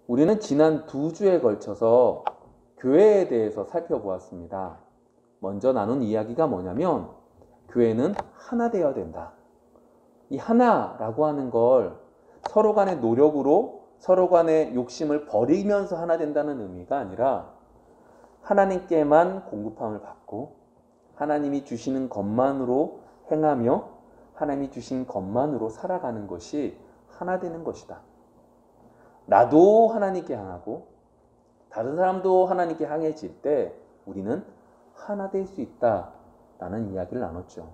우리는 지난 2주에 걸쳐서 교회에 대해서 살펴보았습니다. 먼저 나눈 이야기가 뭐냐면 교회는 하나 되어야 된다. 이 하나라고 하는 걸 서로 간의 노력으로 서로 간의 욕심을 버리면서 하나 된다는 의미가 아니라 하나님께만 공급함을 받고 하나님이 주시는 것만으로 행하며 하나님이 주신 것만으로 살아가는 것이 하나 되는 것이다. 나도 하나님께 향하고 다른 사람도 하나님께 향해질 때 우리는 하나 될 수 있다라는 이야기를 나눴죠.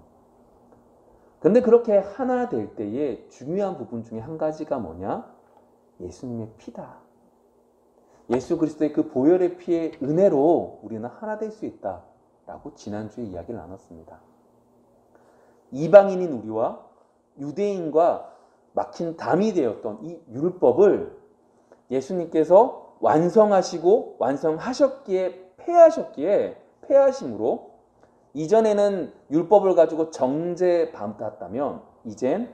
그런데 그렇게 하나 될 때의 중요한 부분 중에 한 가지가 뭐냐? 예수님의 피다. 예수 그리스도의 그 보혈의 피의 은혜로 우리는 하나 될 수 있다라고 지난주에 이야기를 나눴습니다. 이방인인 우리와 유대인과 막힌 담이 되었던 이 율법을 예수님께서 완성하시고 완성하셨기에 폐하심으로 이전에는 율법을 가지고 정죄받았다면 이젠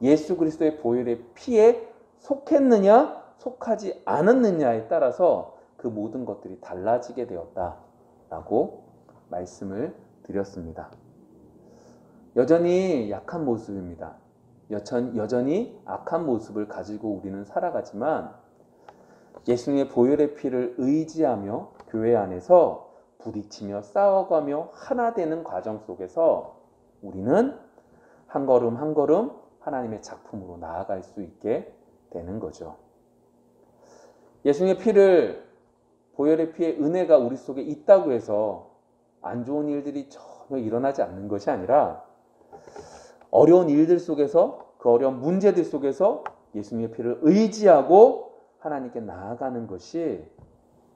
예수 그리스도의 보혈의 피에 속했느냐 속하지 않았느냐에 따라서 그 모든 것들이 달라지게 되었다라고 말씀을 드렸습니다. 여전히 약한 모습입니다. 여전히 악한 모습을 가지고 우리는 살아가지만 예수님의 보혈의 피를 의지하며 교회 안에서 부딪히며 싸워가며 하나 되는 과정 속에서 우리는 한 걸음 한 걸음 하나님의 작품으로 나아갈 수 있게 되는 거죠. 예수님의 피를 보혈의 피의 은혜가 우리 속에 있다고 해서 안 좋은 일들이 전혀 일어나지 않는 것이 아니라 어려운 일들 속에서 그 어려운 문제들 속에서 예수님의 피를 의지하고 하나님께 나아가는 것이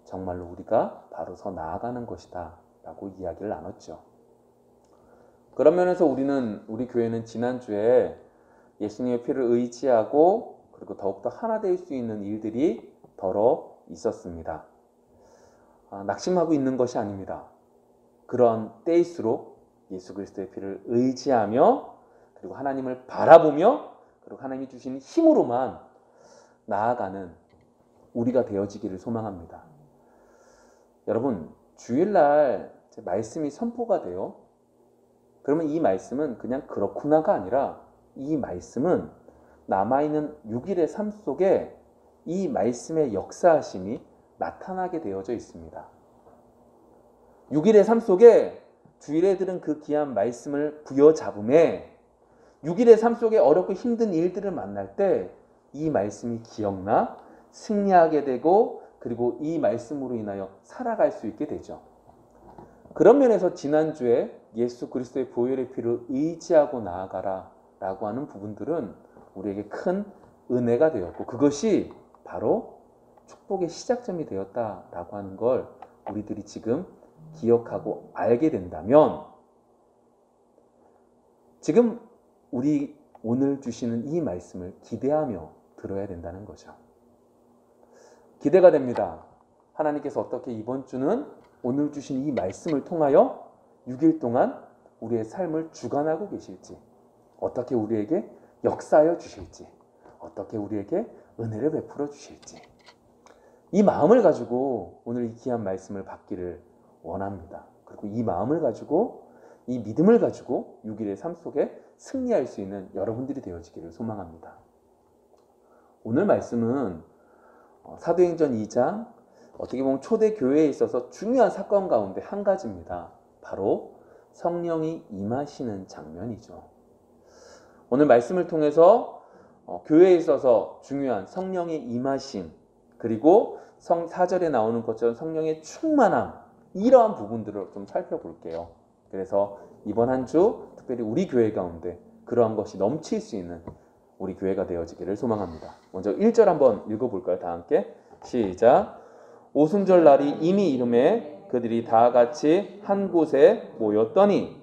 정말로 우리가 바로 서 나아가는 것이다 라고 이야기를 나눴죠. 그런 면에서 우리 교회는 지난주에 예수님의 피를 의지하고 그리고 더욱더 하나 될 수 있는 일들이 더러 있었습니다. 낙심하고 있는 것이 아닙니다. 그런 때일수록 예수 그리스도의 피를 의지하며 그리고 하나님을 바라보며 그리고 하나님이 주신 힘으로만 나아가는 우리가 되어지기를 소망합니다. 여러분, 주일날 말씀이 선포가 돼요. 그러면 이 말씀은 그냥 그렇구나가 아니라 이 말씀은 남아있는 6일의 삶 속에 이 말씀의 역사하심이 나타나게 되어져 있습니다. 6일의 삶 속에 주일에 들은 그 귀한 말씀을 부여잡음에 6일의 삶 속에 어렵고 힘든 일들을 만날 때 이 말씀이 기억나 승리하게 되고 그리고 이 말씀으로 인하여 살아갈 수 있게 되죠. 그런 면에서 지난주에 예수 그리스도의 보혈의 피를 의지하고 나아가라 라고 하는 부분들은 우리에게 큰 은혜가 되었고 그것이 바로 축복의 시작점이 되었다라고 하는 걸 우리들이 지금 기억하고 알게 된다면 지금 우리 오늘 주시는 이 말씀을 기대하며 들어야 된다는 거죠. 기대가 됩니다. 하나님께서 어떻게 이번 주는 오늘 주신 이 말씀을 통하여 6일 동안 우리의 삶을 주관하고 계실지, 어떻게 우리에게 역사하여 주실지, 어떻게 우리에게 은혜를 베풀어 주실지, 이 마음을 가지고 오늘 이 귀한 말씀을 받기를 원합니다. 그리고 이 마음을 가지고 이 믿음을 가지고 6일의 삶 속에 승리할 수 있는 여러분들이 되어지기를 소망합니다. 오늘 말씀은 사도행전 2장 어떻게 보면 초대 교회에 있어서 중요한 사건 가운데 한 가지입니다. 바로 성령이 임하시는 장면이죠. 오늘 말씀을 통해서 교회에 있어서 중요한 성령의 임하심 그리고 4절에 나오는 것처럼 성령의 충만함 이러한 부분들을 좀 살펴볼게요. 그래서 이번 한 주 특별히 우리 교회 가운데 그러한 것이 넘칠 수 있는 우리 교회가 되어지기를 소망합니다. 먼저 1절 한번 읽어볼까요? 다 함께 시작. 오순절 날이 이미 이름에 그들이 다 같이 한 곳에 모였더니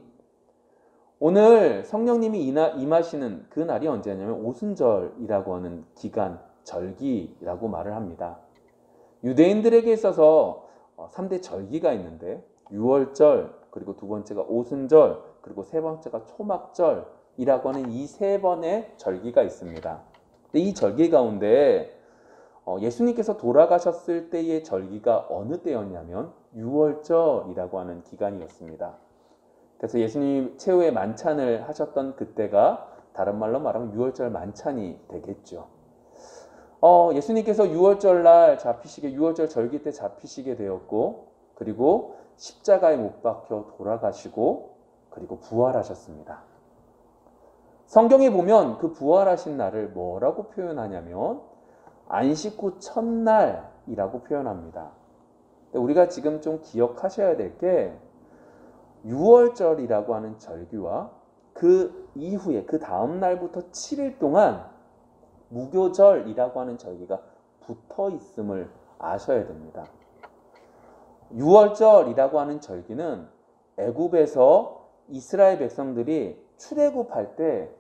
오늘 성령님이 임하시는 그 날이 언제냐면 오순절이라고 하는 기간 절기라고 말을 합니다. 유대인들에게 있어서 3대 절기가 있는데 유월절 그리고 두 번째가 오순절 그리고 세 번째가 초막절이라고 하는 이 세 번의 절기가 있습니다. 근데 이 절기 가운데 예수님께서 돌아가셨을 때의 절기가 어느 때였냐면 6월절이라고 하는 기간이었습니다. 그래서 예수님 최후의 만찬을 하셨던 그때가 다른 말로 말하면 6월절 만찬이 되겠죠. 예수님께서 6월절 날 잡히시게 6월절 절기 때 잡히시게 되었고, 그리고 십자가에 못 박혀 돌아가시고, 그리고 부활하셨습니다. 성경에 보면 그 부활하신 날을 뭐라고 표현하냐면 안식 후 첫날이라고 표현합니다. 우리가 지금 좀 기억하셔야 될 게 6월절이라고 하는 절기와 그 이후에 그 다음 날부터 7일 동안 무교절이라고 하는 절기가 붙어 있음을 아셔야 됩니다. 6월절이라고 하는 절기는 애굽에서 이스라엘 백성들이 출애굽할 때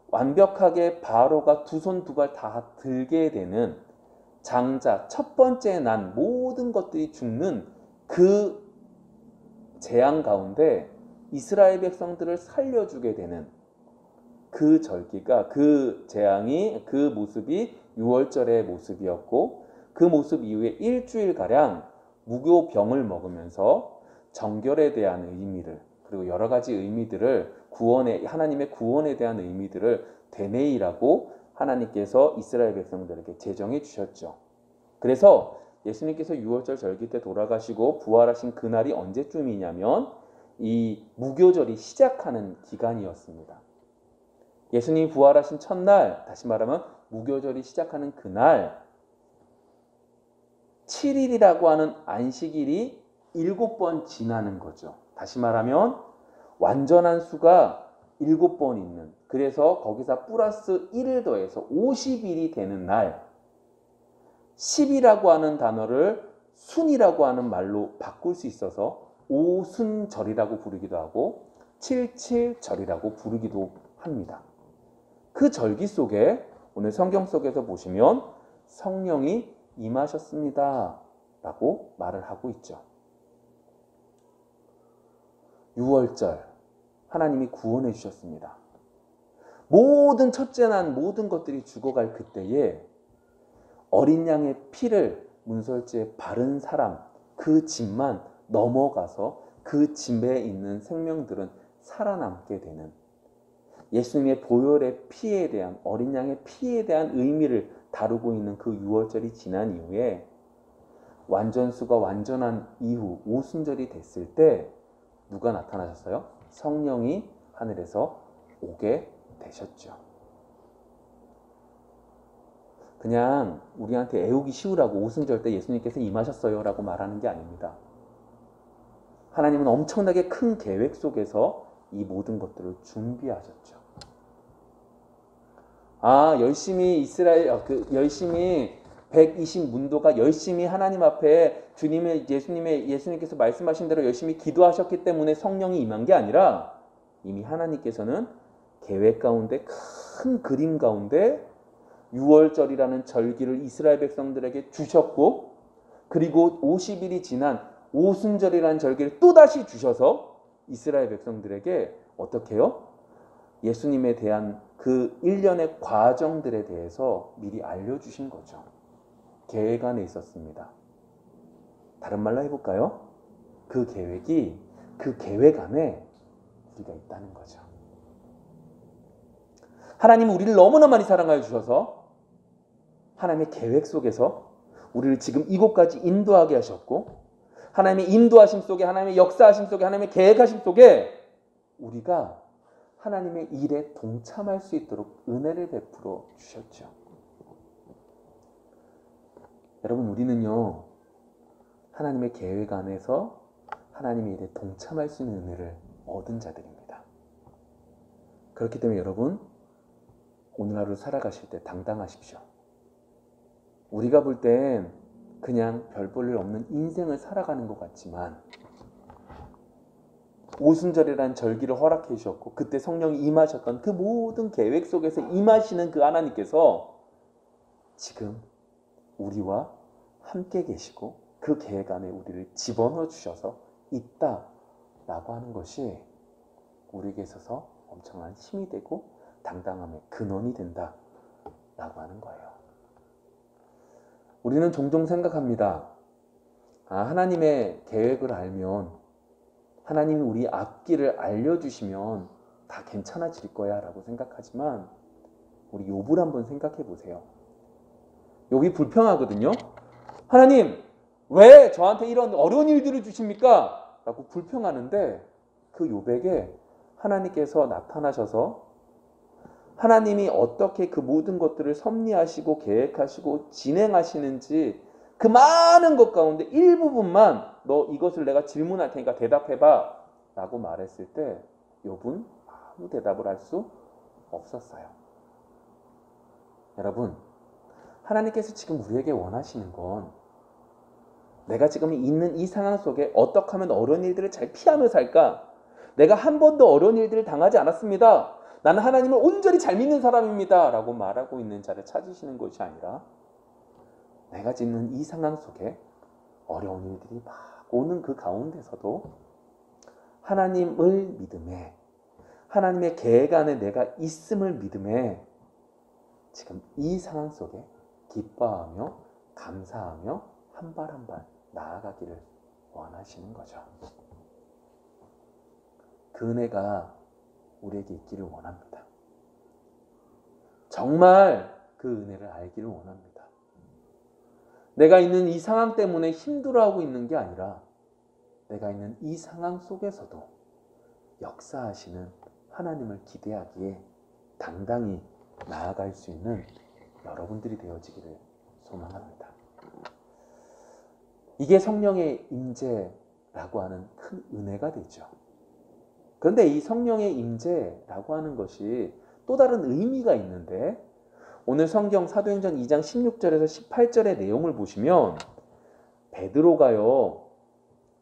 완벽하게 바로가 두 손 두 발 다 들게 되는 장자 첫 번째 난 모든 것들이 죽는 그 재앙 가운데 이스라엘 백성들을 살려주게 되는 그 절기가, 그 재앙이, 그 모습이 6월절의 모습이었고, 그 모습 이후에 일주일가량 무교병을 먹으면서 정결에 대한 의미를, 그리고 여러 가지 의미들을 하나님의 구원에 대한 의미들을 되뇌이라고 하나님께서 이스라엘 백성들에게 제정해 주셨죠. 그래서 예수님께서 6월절 절기 때 돌아가시고 부활하신 그날이 언제쯤이냐면 이 무교절이 시작하는 기간이었습니다. 예수님이 부활하신 첫날, 다시 말하면 무교절이 시작하는 그날 7일이라고 하는 안식일이 7번 지나는 거죠. 다시 말하면 완전한 수가 7번 있는, 그래서 거기서 플러스 1을 더해서 50일이 되는 날 10이라고 하는 단어를 순이라고 하는 말로 바꿀 수 있어서 오순절이라고 부르기도 하고 77절이라고 부르기도 합니다. 그 절기 속에 오늘 성경 속에서 보시면 성령이 임하셨습니다 라고 말을 하고 있죠. 6월절 하나님이 구원해 주셨습니다. 모든 첫째 난 모든 것들이 죽어갈 그때에 어린 양의 피를 문설주에 바른 사람, 그 집만 넘어가서 그 집에 있는 생명들은 살아남게 되는, 예수님의 보혈의 피에 대한, 어린 양의 피에 대한 의미를 다루고 있는 그 6월절이 지난 이후에 완전수가 완전한 이후 오순절이 됐을 때 누가 나타나셨어요? 성령이 하늘에서 오게 되셨죠. 그냥 우리한테 애우기 쉬우라고 오순절 때 예수님께서 임하셨어요 라고 말하는 게 아닙니다. 하나님은 엄청나게 큰 계획 속에서 이 모든 것들을 준비하셨죠. 열심히 열심히 120문도가 열심히 하나님 앞에 예수님께서 말씀하신 대로 열심히 기도하셨기 때문에 성령이 임한 게 아니라 이미 하나님께서는 계획 가운데, 큰 그림 가운데 6월절이라는 절기를 이스라엘 백성들에게 주셨고, 그리고 50일이 지난 오순절이라는 절기를 또다시 주셔서 이스라엘 백성들에게 어떻게 해요? 예수님에 대한 그 일련의 과정들에 대해서 미리 알려주신 거죠. 계획 안에 있었습니다. 다른 말로 해볼까요? 그 계획 안에 우리가 있다는 거죠. 하나님은 우리를 너무나 많이 사랑하여 주셔서 하나님의 계획 속에서 우리를 지금 이곳까지 인도하게 하셨고, 하나님의 인도하심 속에, 하나님의 역사하심 속에, 하나님의 계획하심 속에 우리가 하나님의 일에 동참할 수 있도록 은혜를 베풀어 주셨죠. 여러분, 우리는요, 하나님의 계획 안에서 하나님의 일에 동참할 수 있는 은혜를 얻은 자들입니다. 그렇기 때문에 여러분, 오늘 하루 살아가실 때 당당하십시오. 우리가 볼 땐 그냥 별 볼 일 없는 인생을 살아가는 것 같지만 오순절이라는 절기를 허락해 주셨고 그때 성령이 임하셨던 그 모든 계획 속에서 임하시는 그 하나님께서 지금 우리와 함께 계시고 그 계획 안에 우리를 집어넣어 주셔서 있다라고 하는 것이 우리에게 있어서 엄청난 힘이 되고 당당함의 근원이 된다라고 하는 거예요. 우리는 종종 생각합니다. 하나님의 계획을 알면, 하나님이 우리 앞길을 알려주시면 다 괜찮아질 거야 라고 생각하지만, 우리 욥을 한번 생각해 보세요. 욥이 불평하거든요. 하나님, 왜 저한테 이런 어려운 일들을 주십니까? 라고 불평하는데, 그 욥에게 하나님께서 나타나셔서 하나님이 어떻게 그 모든 것들을 섭리하시고 계획하시고 진행하시는지 그 많은 것 가운데 일부분만 너 이것을 내가 질문할 테니까 대답해봐 라고 말했을 때 욥은 아무 대답을 할 수 없었어요. 여러분, 하나님께서 지금 우리에게 원하시는 건 내가 지금 있는 이 상황 속에 어떻게 하면 어려운 일들을 잘 피하며 살까? 내가 한 번도 어려운 일들을 당하지 않았습니다. 나는 하나님을 온전히 잘 믿는 사람입니다. 라고 말하고 있는 자를 찾으시는 것이 아니라 내가 있는 이 상황 속에 어려운 일들이 막 오는 그 가운데서도 하나님을 믿음에, 하나님의 계획 안에 내가 있음을 믿음에 지금 이 상황 속에 기뻐하며 감사하며 한 발 한 발 나아가기를 원하시는 거죠. 그 은혜가 우리에게 있기를 원합니다. 정말 그 은혜를 알기를 원합니다. 내가 있는 이 상황 때문에 힘들어하고 있는 게 아니라 내가 있는 이 상황 속에서도 역사하시는 하나님을 기대하기에 당당히 나아갈 수 있는 여러분들이 되어지기를 소망합니다. 이게 성령의 임재라고 하는 큰 은혜가 되죠. 그런데 이 성령의 임재라고 하는 것이 또 다른 의미가 있는데 오늘 성경 사도행전 2장 16절에서 18절의 내용을 보시면 베드로가요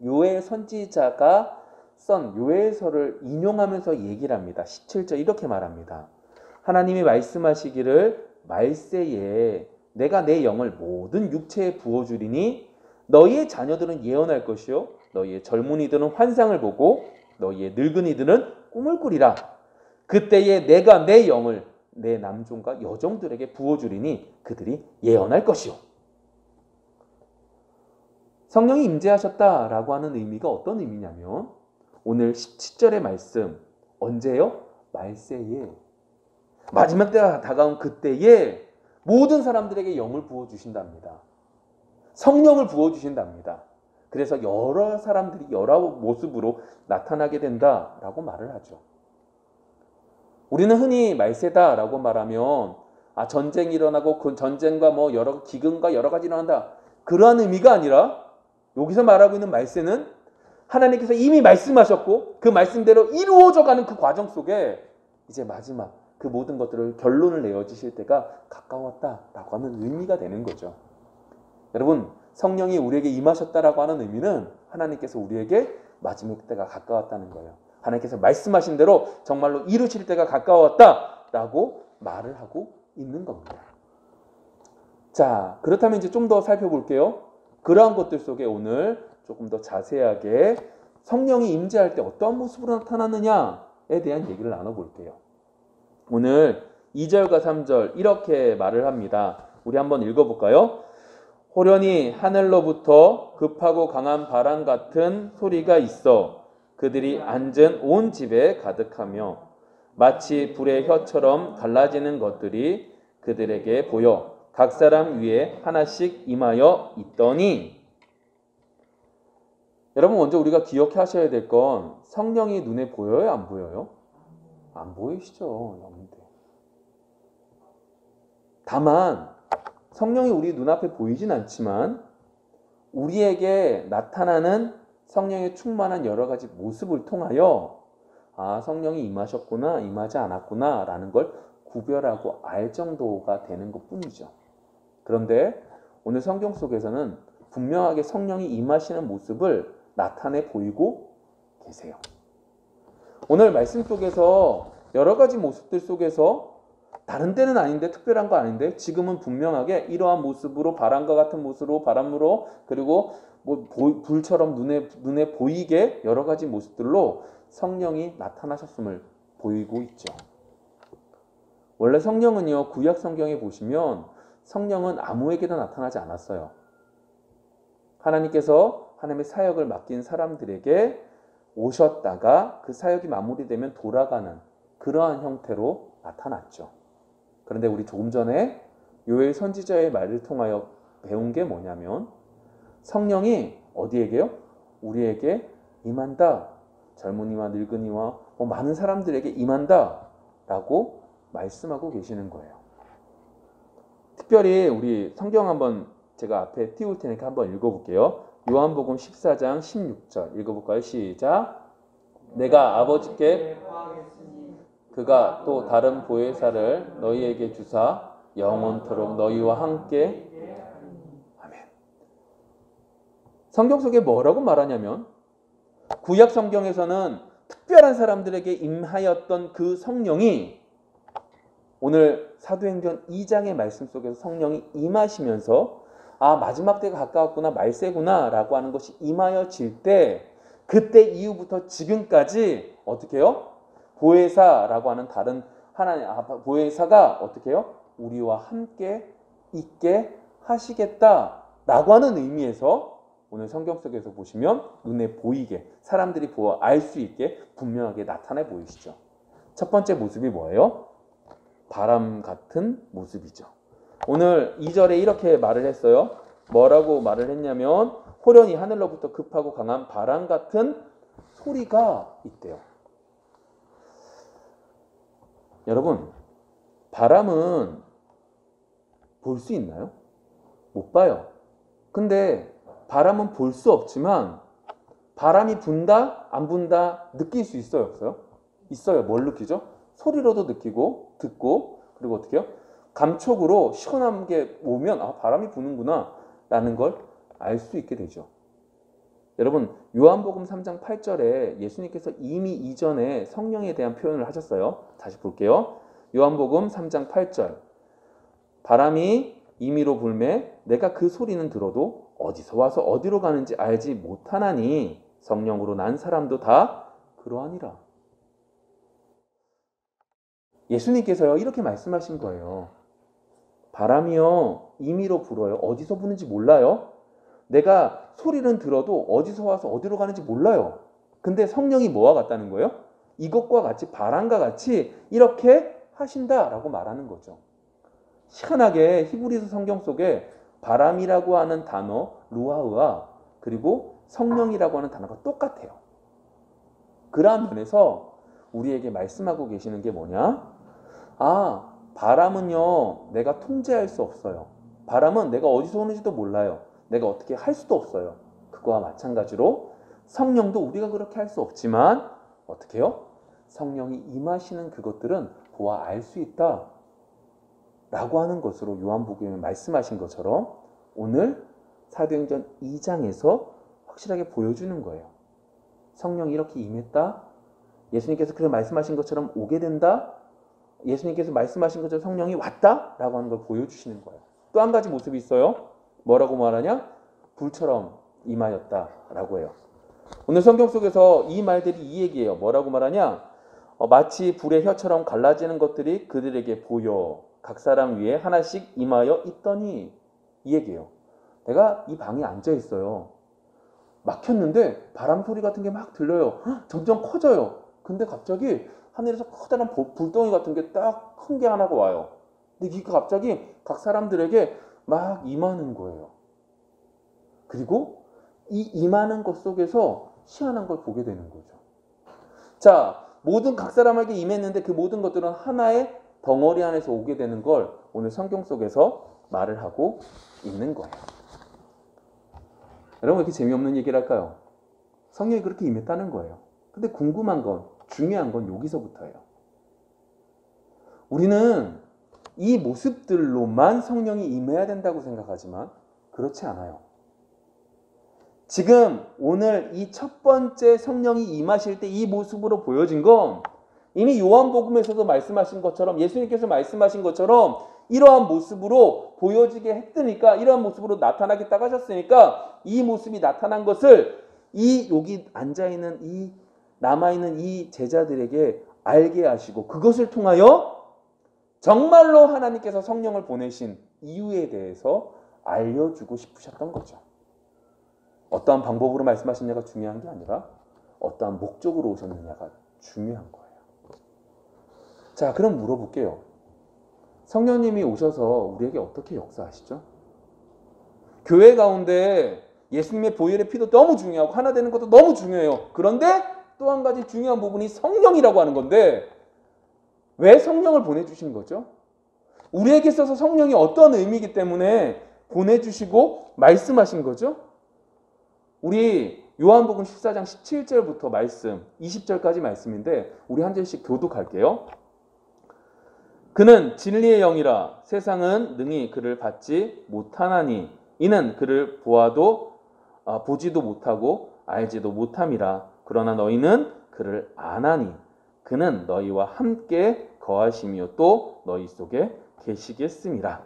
요엘 선지자가 쓴 요엘서를 인용하면서 얘기를 합니다. 17절 이렇게 말합니다. 하나님이 말씀하시기를 말세에 내가 내 영을 모든 육체에 부어주리니 너희의 자녀들은 예언할 것이요 너희의 젊은이들은 환상을 보고 너희의 늙은이들은 꿈을 꾸리라. 그때에 내가 내 영을 내 남종과 여종들에게 부어주리니 그들이 예언할 것이요. 성령이 임재하셨다라고 하는 의미가 어떤 의미냐면 오늘 17절의 말씀 언제요? 말세에 마지막 때가 다가온 그때에 모든 사람들에게 영을 부어주신답니다. 성령을 부어주신답니다. 그래서 여러 사람들이 여러 모습으로 나타나게 된다라고 말을 하죠. 우리는 흔히 말세다라고 말하면 전쟁이 일어나고 그 전쟁과 뭐 여러 기근과 여러 가지 일어난다. 그러한 의미가 아니라 여기서 말하고 있는 말세는 하나님께서 이미 말씀하셨고 그 말씀대로 이루어져가는 그 과정 속에 이제 마지막 그 모든 것들을 결론을 내어주실 때가 가까웠다라고 하는 의미가 되는 거죠. 여러분, 성령이 우리에게 임하셨다라고 하는 의미는 하나님께서 우리에게 마지막 때가 가까웠다는 거예요. 하나님께서 말씀하신 대로 정말로 이루실 때가 가까웠다라고 말을 하고 있는 겁니다. 자, 그렇다면 이제 좀 더 살펴볼게요. 그러한 것들 속에 오늘 조금 더 자세하게 성령이 임재할 때 어떤 모습으로 나타나느냐에 대한 얘기를 나눠볼게요. 오늘 2절과 3절 이렇게 말을 합니다. 우리 한번 읽어볼까요? 호련히 하늘로부터 급하고 강한 바람 같은 소리가 있어 그들이 앉은 온 집에 가득하며 마치 불의 혀처럼 갈라지는 것들이 그들에게 보여 각 사람 위에 하나씩 임하여 있더니 여러분 먼저 우리가 기억하셔야 될 건 성령이 눈에 보여요? 안 보여요? 안 보이시죠? 여러분들. 다만 성령이 우리 눈앞에 보이진 않지만 우리에게 나타나는 성령의 충만한 여러 가지 모습을 통하여 성령이 임하셨구나 임하지 않았구나 라는 걸 구별하고 알 정도가 되는 것뿐이죠. 그런데 오늘 성경 속에서는 분명하게 성령이 임하시는 모습을 나타내 보이고 계세요. 오늘 말씀 속에서 여러 가지 모습들 속에서 다른 때는 아닌데 특별한 거 아닌데 지금은 분명하게 이러한 모습으로 바람과 같은 모습으로 바람으로 그리고 불처럼 눈에 보이게 여러 가지 모습들로 성령이 나타나셨음을 보이고 있죠. 원래 성령은요 구약 성경에 보시면 성령은 아무에게나 나타나지 않았어요. 하나님께서 하나님의 사역을 맡긴 사람들에게 오셨다가 그 사역이 마무리되면 돌아가는 그러한 형태로 나타났죠. 그런데 우리 조금 전에 요엘 선지자의 말을 통하여 배운 게 뭐냐면 성령이 어디에게요? 우리에게 임한다. 젊은이와 늙은이와 많은 사람들에게 임한다 라고 말씀하고 계시는 거예요. 특별히 우리 성경 한번 제가 앞에 띄울 테니까 한번 읽어볼게요. 요한복음 14장 16절 읽어볼까요? 시작. 내가 아버지께 그가 또 다른 보혜사를 너희에게 주사 영원토록 너희와 함께. 아멘. 성경 속에 뭐라고 말하냐면 구약 성경에서는 특별한 사람들에게 임하였던 그 성령이 오늘 사도행전 2장의 말씀 속에서 성령이 임하시면서 마지막 때가 가까웠구나, 말세구나 라고 하는 것이 임하여질 때 그때 이후부터 지금까지 어떻게 해요? 보혜사라고 하는 다른 하나님 보혜사가 어떻게 해요? 우리와 함께 있게 하시겠다라고 하는 의미에서 오늘 성경 속에서 보시면 눈에 보이게 사람들이 보아 알 수 있게 분명하게 나타내 보이시죠. 첫 번째 모습이 뭐예요? 바람 같은 모습이죠. 오늘 2절에 이렇게 말을 했어요. 뭐라고 말을 했냐면 호련히 하늘로부터 급하고 강한 바람 같은 소리가 있대요. 여러분, 바람은 볼 수 있나요? 못 봐요. 근데 바람은 볼 수 없지만 바람이 분다, 안 분다 느낄 수 있어요, 없어요? 있어요. 뭘 느끼죠? 소리로도 느끼고 듣고 그리고 어떻게 해요? 감촉으로 시원한 게 오면 바람이 부는구나 라는 걸 알 수 있게 되죠. 여러분 요한복음 3장 8절에 예수님께서 이미 이전에 성령에 대한 표현을 하셨어요. 다시 볼게요. 요한복음 3장 8절 바람이 임의로 불매 내가 그 소리는 들어도 어디서 와서 어디로 가는지 알지 못하나니 성령으로 난 사람도 다 그러하니라. 예수님께서요 이렇게 말씀하신 거예요. 바람이요 임의로 불어요. 어디서 부는지 몰라요. 내가 소리는 들어도 어디서 와서 어디로 가는지 몰라요. 근데 성령이 뭐와 같다는 거예요? 이것과 같이 바람과 같이 이렇게 하신다라고 말하는 거죠. 희한하게 히브리서 성경 속에 바람이라고 하는 단어 루아흐와 그리고 성령이라고 하는 단어가 똑같아요. 그러한 면에서 우리에게 말씀하고 계시는 게 뭐냐? 바람은요 내가 통제할 수 없어요. 바람은 내가 어디서 오는지도 몰라요. 내가 어떻게 할 수도 없어요. 그거와 마찬가지로 성령도 우리가 그렇게 할 수 없지만 어떻게 해요? 성령이 임하시는 그것들은 보아 알 수 있다 라고 하는 것으로 요한복음에 말씀하신 것처럼 오늘 사도행전 2장에서 확실하게 보여주는 거예요. 성령이 이렇게 임했다. 예수님께서 그렇게 말씀하신 것처럼 오게 된다. 예수님께서 말씀하신 것처럼 성령이 왔다 라고 하는 걸 보여주시는 거예요. 또 한 가지 모습이 있어요. 뭐라고 말하냐? 불처럼 임하였다 라고 해요. 오늘 성경 속에서 이 말들이 이 얘기예요. 뭐라고 말하냐? 마치 불의 혀처럼 갈라지는 것들이 그들에게 보여 각 사람 위에 하나씩 임하여 있더니 이 얘기예요. 내가 이 방에 앉아 있어요. 막혔는데 바람 소리 같은 게 막 들려요. 점점 커져요. 근데 갑자기 하늘에서 커다란 불덩이 같은 게 딱 큰 게 하나가 와요. 근데 이게 갑자기 각 사람들에게 막 임하는 거예요. 그리고 이 임하는 것 속에서 희한한 걸 보게 되는 거죠. 자, 모든 각 사람에게 임했는데 그 모든 것들은 하나의 덩어리 안에서 오게 되는 걸 오늘 성경 속에서 말을 하고 있는 거예요. 여러분 왜 이렇게 재미없는 얘기를 할까요? 성령이 그렇게 임했다는 거예요. 근데 궁금한 건 중요한 건 여기서부터예요. 우리는 이 모습들로만 성령이 임해야 된다고 생각하지만 그렇지 않아요. 지금 오늘 이 첫 번째 성령이 임하실 때 이 모습으로 보여진 건 이미 요한복음에서도 말씀하신 것처럼 예수님께서 말씀하신 것처럼 이러한 모습으로 보여지게 했으니까 이러한 모습으로 나타나겠다고 하셨으니까 이 모습이 나타난 것을 이 여기 앉아있는 이 남아있는 이 제자들에게 알게 하시고 그것을 통하여 정말로 하나님께서 성령을 보내신 이유에 대해서 알려주고 싶으셨던 거죠. 어떠한 방법으로 말씀하시느냐가 중요한 게 아니라 어떠한 목적으로 오셨느냐가 중요한 거예요. 자, 그럼 물어볼게요. 성령님이 오셔서 우리에게 어떻게 역사하시죠? 교회 가운데 예수님의 보혈의 피도 너무 중요하고 하나 되는 것도 너무 중요해요. 그런데 또 한 가지 중요한 부분이 성령이라고 하는 건데 왜 성령을 보내주신 거죠? 우리에게 있어서 성령이 어떤 의미이기 때문에 보내주시고 말씀하신 거죠? 우리 요한복음 14장 17절부터 말씀 20절까지 말씀인데 우리 한 절씩 교독할게요. 그는 진리의 영이라 세상은 능히 그를 받지 못하나니 이는 그를 보지도 못하고 알지도 못함이라. 그러나 너희는 그를 아나니 그는 너희와 함께 거하시며 또 너희 속에 계시겠음이라.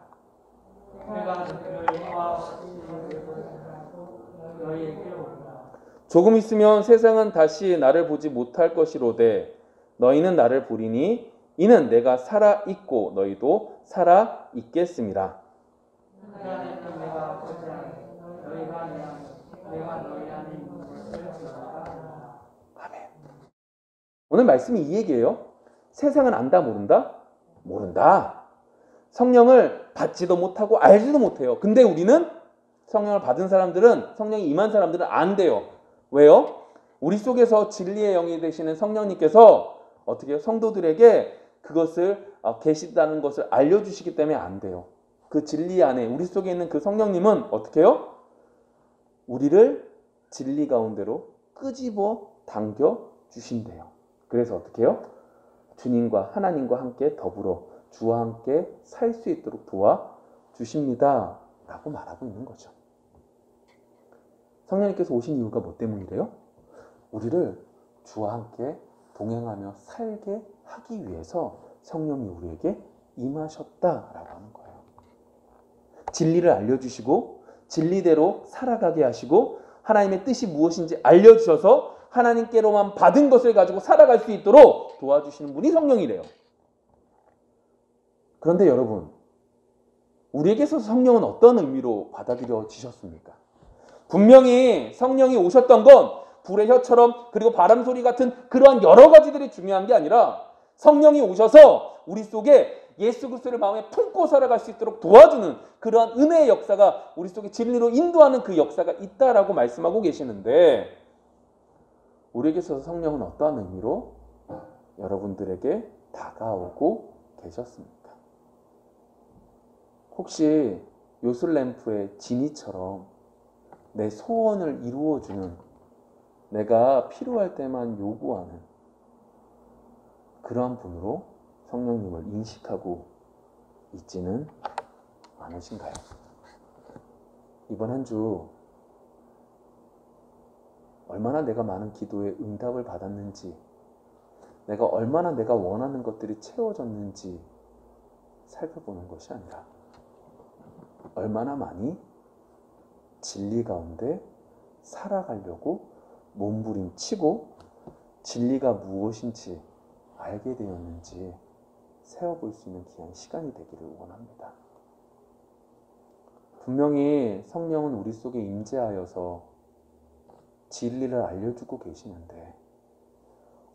조금 있으면 세상은 다시 나를 보지 못할 것이로되 너희는 나를 보리니 이는 내가 살아 있고 너희도 살아 있겠음이라. 아멘. 오늘 말씀이 이 얘기예요. 세상은 안다 모른다? 모른다. 성령을 받지도 못하고 알지도 못해요. 근데 우리는 성령을 받은 사람들은, 성령이 임한 사람들은 안돼요. 왜요? 우리 속에서 진리의 영이 되시는 성령님께서 어떻게 해요? 성도들에게 그것을 계시다는 것을 알려주시기 때문에 안 돼요. 그 진리 안에 우리 속에 있는 그 성령님은 어떻게 해요? 우리를 진리 가운데로 끄집어 당겨 주신대요. 그래서 어떻게 해요? 주님과 하나님과 함께 더불어 주와 함께 살 수 있도록 도와주십니다 라고 말하고 있는 거죠. 성령님께서 오신 이유가 뭐 때문이래요? 우리를 주와 함께 동행하며 살게 하기 위해서 성령이 우리에게 임하셨다라고 하는 거예요. 진리를 알려주시고 진리대로 살아가게 하시고 하나님의 뜻이 무엇인지 알려주셔서 하나님께로만 받은 것을 가지고 살아갈 수 있도록 도와주시는 분이 성령이래요. 그런데 여러분, 우리에게서 성령은 어떤 의미로 받아들여지셨습니까? 분명히 성령이 오셨던 건 불의 혀처럼 그리고 바람 소리 같은 그러한 여러 가지들이 중요한 게 아니라 성령이 오셔서 우리 속에 예수 그리스도를 마음에 품고 살아갈 수 있도록 도와주는 그러한 은혜의 역사가 우리 속에 진리로 인도하는 그 역사가 있다라고 말씀하고 계시는데 우리에게서 성령은 어떠한 의미로 여러분들에게 다가오고 계셨습니까? 혹시 요술램프의 지니처럼 내 소원을 이루어주는, 내가 필요할 때만 요구하는 그러한 분으로 성령님을 인식하고 있지는 않으신가요? 이번 한 주 얼마나 내가 많은 기도에 응답을 받았는지, 내가 얼마나 내가 원하는 것들이 채워졌는지 살펴보는 것이 아니라 얼마나 많이 진리 가운데 살아가려고 몸부림치고 진리가 무엇인지 알게 되었는지 세워볼 수 있는 귀한 시간이 되기를 원합니다. 분명히 성령은 우리 속에 임재하여서 진리를 알려주고 계시는데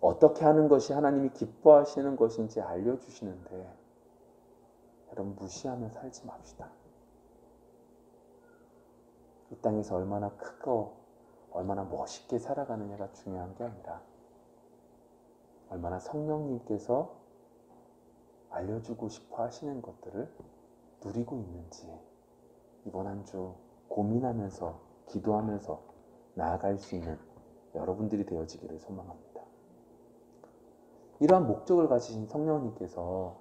어떻게 하는 것이 하나님이 기뻐하시는 것인지 알려주시는데 여러분 무시하며 살지 맙시다. 이 땅에서 얼마나 크고 얼마나 멋있게 살아가느냐가 중요한 게 아니라 얼마나 성령님께서 알려주고 싶어 하시는 것들을 누리고 있는지 이번 한 주 고민하면서 기도하면서 나아갈 수 있는 여러분들이 되어지기를 소망합니다. 이러한 목적을 가지신 성령님께서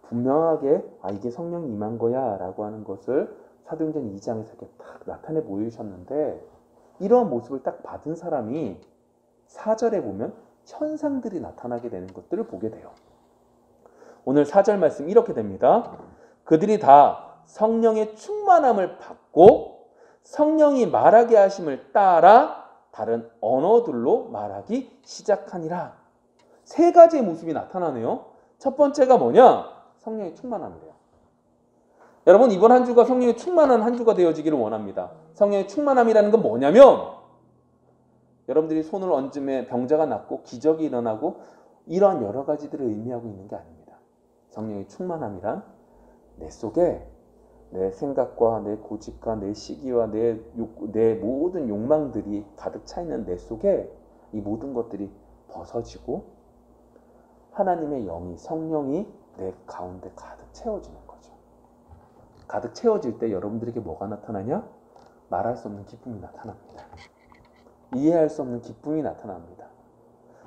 분명하게 이게 성령이 임한 거야 라고 하는 것을 사도행전 2장에서 이렇게 딱 나타내 보이셨는데 이러한 모습을 딱 받은 사람이 4절에 보면 현상들이 나타나게 되는 것들을 보게 돼요. 오늘 4절 말씀 이렇게 됩니다. 그들이 다 성령의 충만함을 받고 성령이 말하게 하심을 따라 다른 언어들로 말하기 시작하니라. 세 가지의 모습이 나타나네요. 첫 번째가 뭐냐? 성령의 충만함이래요. 여러분, 이번 한 주가 성령의 충만한 한 주가 되어지기를 원합니다. 성령의 충만함이라는 건 뭐냐면 여러분들이 손을 얹으면 병자가 낫고 기적이 일어나고 이런 여러 가지들을 의미하고 있는 게 아닙니다. 성령의 충만함이란 내 속에 내 생각과 내 고집과 내 시기와 내 모든 욕망들이 가득 차 있는 내 속에 이 모든 것들이 벗어지고 하나님의 영이, 성령이 내 가운데 가득 채워지는 거죠. 가득 채워질 때 여러분들에게 뭐가 나타나냐? 말할 수 없는 기쁨이 나타납니다. 이해할 수 없는 기쁨이 나타납니다.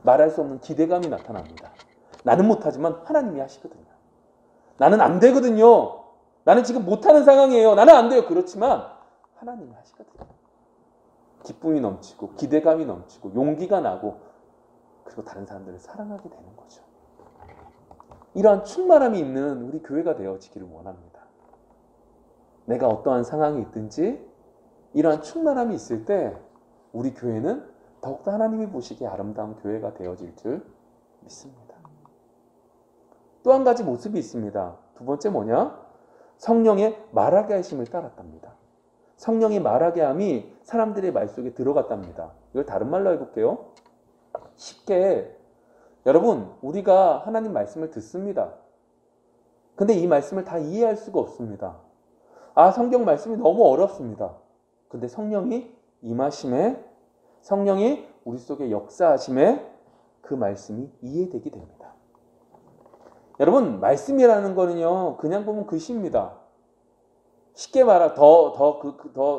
말할 수 없는 기대감이 나타납니다. 나는 못하지만 하나님이 하시거든요. 나는 안 되거든요. 나는 지금 못하는 상황이에요. 나는 안 돼요. 그렇지만 하나님이 하시거든요. 기쁨이 넘치고 기대감이 넘치고 용기가 나고 그리고 다른 사람들을 사랑하게 되는 거죠. 이러한 충만함이 있는 우리 교회가 되어지기를 원합니다. 내가 어떠한 상황이 있든지 이러한 충만함이 있을 때 우리 교회는 더욱더 하나님이 보시기에 아름다운 교회가 되어질 줄 믿습니다. 또 한 가지 모습이 있습니다. 두 번째 뭐냐? 성령의 말하게 하심을 따랐답니다. 성령이 말하게 함이 사람들의 말 속에 들어갔답니다. 이걸 다른 말로 해볼게요. 쉽게 여러분, 우리가 하나님 말씀을 듣습니다. 근데 이 말씀을 다 이해할 수가 없습니다. 성경 말씀이 너무 어렵습니다. 근데 성령이 임하심에, 성령이 우리 속에 역사하심에 그 말씀이 이해되게 됩니다. 여러분, 말씀이라는 거는요, 그냥 보면 글씨입니다. 쉽게 더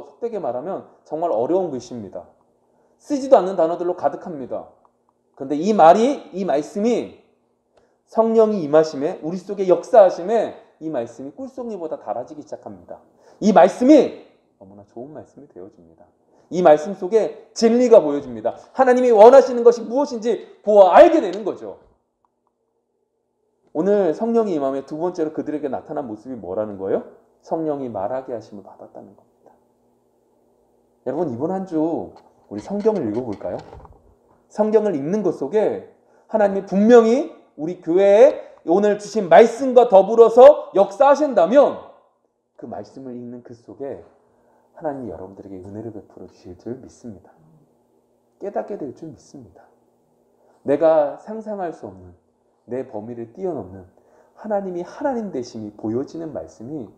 속되게 말하면 정말 어려운 글씨입니다. 쓰지도 않는 단어들로 가득합니다. 그런데 이 말씀이 성령이 임하심에, 우리 속에 역사하심에 이 말씀이 꿀송이보다 달아지기 시작합니다. 이 말씀이 너무나 좋은 말씀이 되어집니다. 이 말씀 속에 진리가 보여집니다. 하나님이 원하시는 것이 무엇인지 보아 알게 되는 거죠. 오늘 성령이 임함에 두 번째로 그들에게 나타난 모습이 뭐라는 거예요? 성령이 말하게 하심을 받았다는 겁니다. 여러분, 이번 한 주 우리 성경을 읽어볼까요? 성경을 읽는 것 속에 하나님이 분명히 우리 교회에 오늘 주신 말씀과 더불어서 역사하신다면 그 말씀을 읽는 그 속에 하나님이 여러분들에게 은혜를 베풀어 주실 줄 믿습니다. 깨닫게 될 줄 믿습니다. 내가 상상할 수 없는 내 범위를 뛰어넘는 하나님이 하나님 되심이 보여지는 말씀이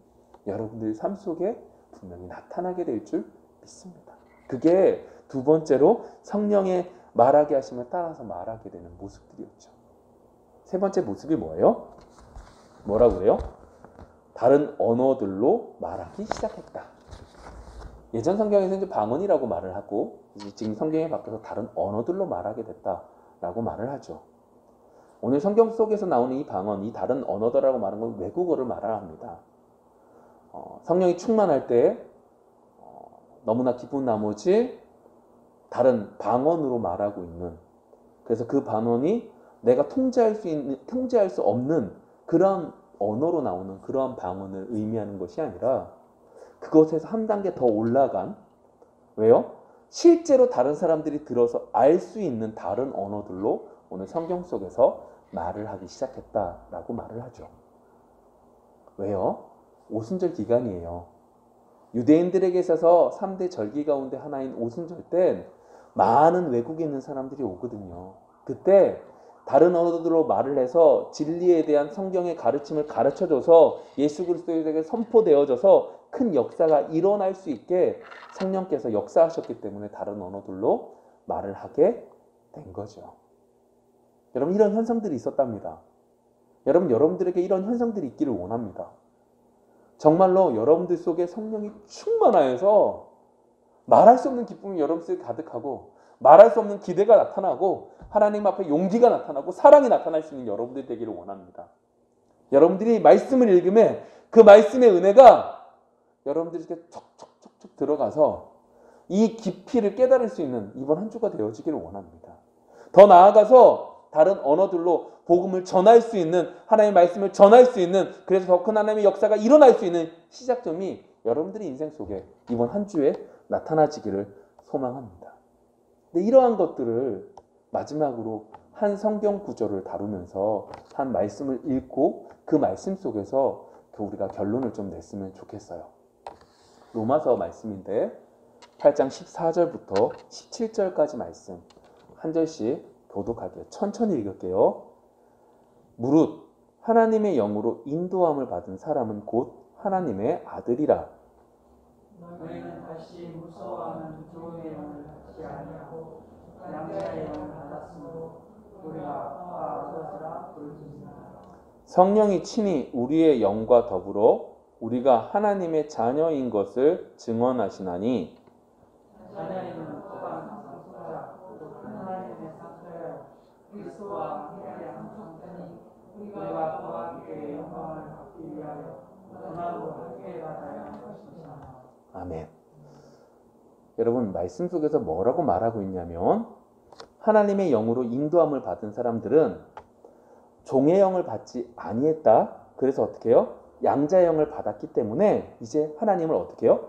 여러분들 삶 속에 분명히 나타나게 될 줄 믿습니다. 그게 두 번째로 성령의 말하게 하심을 따라서 말하게 되는 모습들이었죠. 세 번째 모습이 뭐예요? 뭐라고 해요? 다른 언어들로 말하기 시작했다. 예전 성경에서는 이제 방언이라고 말을 하고 지금 성경에 바뀌어서 다른 언어들로 말하게 됐다라고 말을 하죠. 오늘 성경 속에서 나오는 이 방언, 이 다른 언어들이라고 말하는 건 외국어를 말합니다. 성령이 충만할 때 너무나 기쁜 나머지 다른 방언으로 말하고 있는, 그래서 그 방언이 내가 통제할 수 없는 그런 언어로 나오는 그러한 방언을 의미하는 것이 아니라 그것에서 한 단계 더 올라간, 왜요? 실제로 다른 사람들이 들어서 알 수 있는 다른 언어들로 오늘 성경 속에서 말을 하기 시작했다라고 말을 하죠. 왜요? 오순절 기간이에요. 유대인들에게 있어서 3대 절기 가운데 하나인 오순절 땐 많은 외국에 있는 사람들이 오거든요. 그때 다른 언어들로 말을 해서 진리에 대한 성경의 가르침을 가르쳐줘서 예수 그리스도에게 선포되어져서 큰 역사가 일어날 수 있게 성령께서 역사하셨기 때문에 다른 언어들로 말을 하게 된 거죠. 여러분, 이런 현상들이 있었답니다. 여러분들에게 이런 현상들이 있기를 원합니다. 정말로 여러분들 속에 성령이 충만하여서 말할 수 없는 기쁨이 여러분 속에 가득하고 말할 수 없는 기대가 나타나고 하나님 앞에 용기가 나타나고 사랑이 나타날 수 있는 여러분들 되기를 원합니다. 여러분들이 말씀을 읽으면 그 말씀의 은혜가 여러분들에게 촉촉촉촉 들어가서 이 깊이를 깨달을 수 있는 이번 한 주가 되어지기를 원합니다. 더 나아가서 다른 언어들로 복음을 전할 수 있는, 하나님의 말씀을 전할 수 있는, 그래서 더 큰 하나님의 역사가 일어날 수 있는 시작점이 여러분들의 인생 속에 이번 한 주에 나타나지기를 소망합니다. 근데 이러한 것들을 마지막으로 한 성경 구절을 다루면서 한 말씀을 읽고 그 말씀 속에서 우리가 결론을 좀 냈으면 좋겠어요. 로마서 말씀인데 8장 14절부터 17절까지 말씀 한 절씩 교독할게요. 천천히 읽을게요. 무릇 하나님의 영으로 인도함을 받은 사람은 곧 하나님의 아들이라. 너희는 다시 무서워하는 종의 영을 받지 아니하고 양자의 영을 받았으므로 우리가 아빠 아버지라 부르짖는다. 성령이 친히 우리의 영과 더불어 우리가 하나님의 자녀인 것을 증언하시나니 자녀임은 또한 상속자 곧 하나님의 상속자여 그리스도와 함께한 상태니 우리가 그와 함께 영광을 받기 위하여 고난도 함께 받아야 할 것이니라. 아멘. 여러분 말씀 속에서 뭐라고 말하고 있냐면 하나님의 영으로 인도함을 받은 사람들은 종의 영을 받지 아니했다. 그래서 어떻게 해요? 양자의 영을 받았기 때문에 이제 하나님을 어떻게 해요?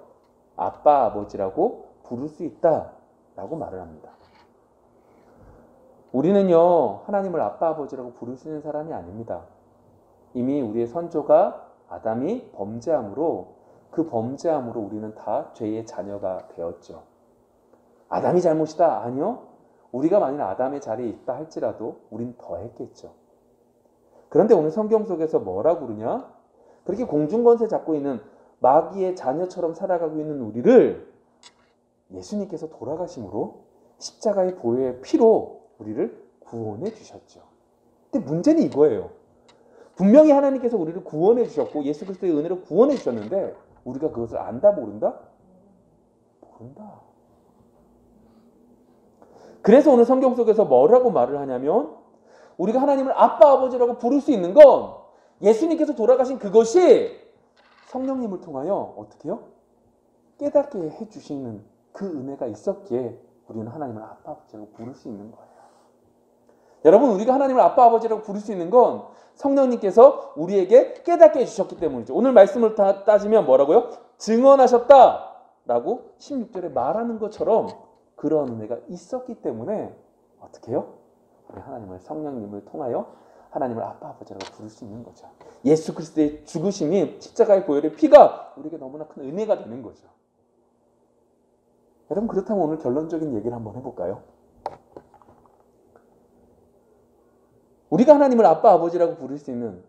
아빠 아버지라고 부를 수 있다라고 말을 합니다. 우리는요 하나님을 아빠 아버지라고 부를 수 있는 사람이 아닙니다. 이미 우리의 선조가 아담이 범죄함으로 그 범죄함으로 우리는 다 죄의 자녀가 되었죠. 아담이 잘못이다? 아니요. 우리가 만일 아담의 자리에 있다 할지라도 우린 더 했겠죠. 그런데 오늘 성경 속에서 뭐라고 그러냐? 그렇게 공중권세 잡고 있는 마귀의 자녀처럼 살아가고 있는 우리를 예수님께서 돌아가심으로 십자가의 보혈의 피로 우리를 구원해 주셨죠. 근데 문제는 이거예요. 분명히 하나님께서 우리를 구원해 주셨고 예수 그리스도의 은혜로 구원해 주셨는데 우리가 그것을 안다 모른다? 모른다. 그래서 오늘 성경 속에서 뭐라고 말을 하냐면 우리가 하나님을 아빠 아버지라고 부를 수 있는 건 예수님께서 돌아가신 그것이 성령님을 통하여 어떻게 해요? 깨닫게 해주시는 그 은혜가 있었기에 우리는 하나님을 아빠 아버지라고 부를 수 있는 거예요. 여러분 우리가 하나님을 아빠 아버지라고 부를 수 있는 건 성령님께서 우리에게 깨닫게 해주셨기 때문이죠. 오늘 말씀을 따지면 뭐라고요? 증언하셨다라고 16절에 말하는 것처럼 그런 은혜가 있었기 때문에 어떻게 해요? 우리 하나님을 성령님을 통하여 하나님을 아빠 아버지라고 부를 수 있는 거죠. 예수 그리스도의 죽으심이 십자가의 보혈의 피가 우리에게 너무나 큰 은혜가 되는 거죠. 여러분 그렇다면 오늘 결론적인 얘기를 한번 해볼까요? 우리가 하나님을 아빠 아버지라고 부를 수 있는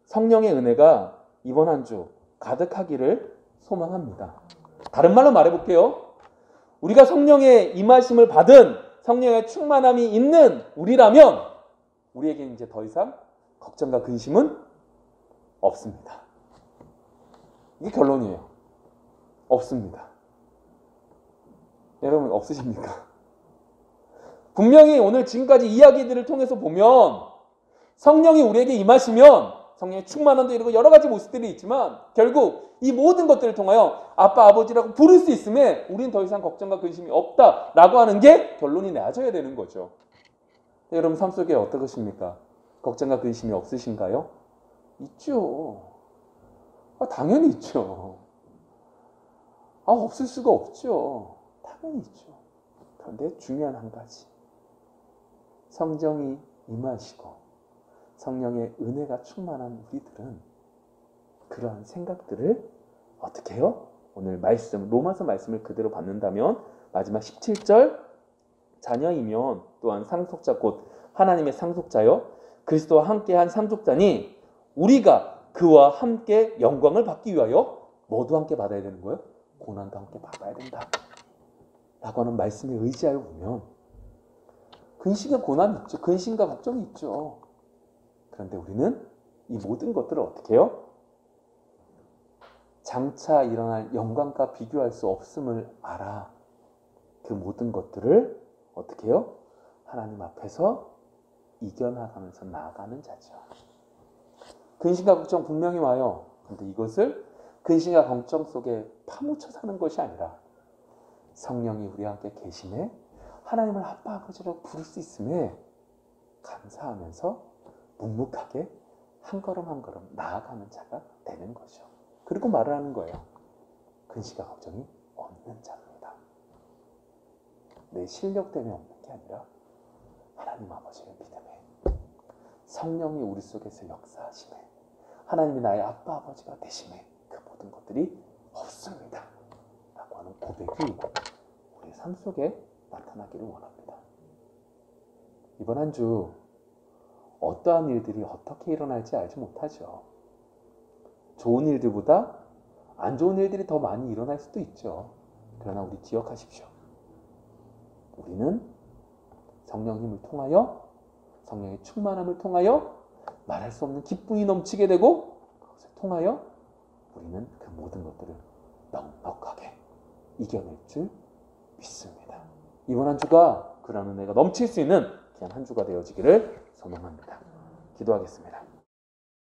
성령의 은혜가 이번 한 주 가득하기를 소망합니다. 다른 말로 말해볼게요. 우리가 성령의 임하심을 받은 성령의 충만함이 있는 우리라면 우리에게 이제 더 이상 걱정과 근심은 없습니다. 이게 결론이에요. 없습니다. 여러분 없으십니까? 분명히 오늘 지금까지 이야기들을 통해서 보면 성령이 우리에게 임하시면 성령의 충만함도 이루고 여러 가지 모습들이 있지만 결국 이 모든 것들을 통하여 아빠 아버지라고 부를 수 있음에 우린 더 이상 걱정과 근심이 없다라고 하는 게 결론이 나져야 되는 거죠. 여러분 삶 속에 어떠십니까? 걱정과 근심이 없으신가요? 있죠. 당연히 있죠. 없을 수가 없죠. 당연히 있죠. 그런데 중요한 한 가지. 성령이 임하시고 성령의 은혜가 충만한 우리들은 그러한 생각들을 어떻게 해요? 오늘 말씀, 로마서 말씀을 그대로 받는다면 마지막 17절 자녀이면 또한 상속자 곧 하나님의 상속자요 그리스도와 함께한 상속자니 우리가 그와 함께 영광을 받기 위하여 뭐도 함께 받아야 되는 거예요? 고난도 함께 받아야 된다 라고 하는 말씀에 의지하여 보면 근심과 고난이 있죠. 근심과 걱정이 있죠. 그런데 우리는 이 모든 것들을 어떻게 해요? 장차 일어날 영광과 비교할 수 없음을 알아. 그 모든 것들을 어떻게 해요? 하나님 앞에서 이겨나가면서 나아가는 자죠. 근심과 걱정 분명히 와요. 그런데 이것을 근심과 걱정 속에 파묻혀 사는 것이 아니라 성령이 우리와 함께 계심에 하나님을 아빠 아버지라고 부를 수 있음에 감사하면서 묵묵하게 한 걸음 한 걸음 나아가는 자가 되는 거죠. 그리고 말을 하는 거예요. 근심과 걱정이 없는 자입니다. 내 실력 때문에 없는 게 아니라 하나님 아버지의 믿음에, 성령이 우리 속에서 역사하심에, 하나님이 나의 아빠 아버지가 되심에 그 모든 것들이 없습니다 라고 하는 고백이 우리의 삶 속에 나타나기를 원합니다. 이번 한 주 어떠한 일들이 어떻게 일어날지 알지 못하죠. 좋은 일들보다 안 좋은 일들이 더 많이 일어날 수도 있죠. 그러나 우리 기억하십시오. 우리는 성령 힘을 통하여, 성령의 충만함을 통하여 말할 수 없는 기쁨이 넘치게 되고, 그것을 통하여 우리는 그 모든 것들을 넉넉하게 이겨낼 줄 믿습니다. 이번 한 주가 그런 은혜가 넘칠 수 있는 귀한 한 주가 되어지기를 소망합니다. 기도하겠습니다.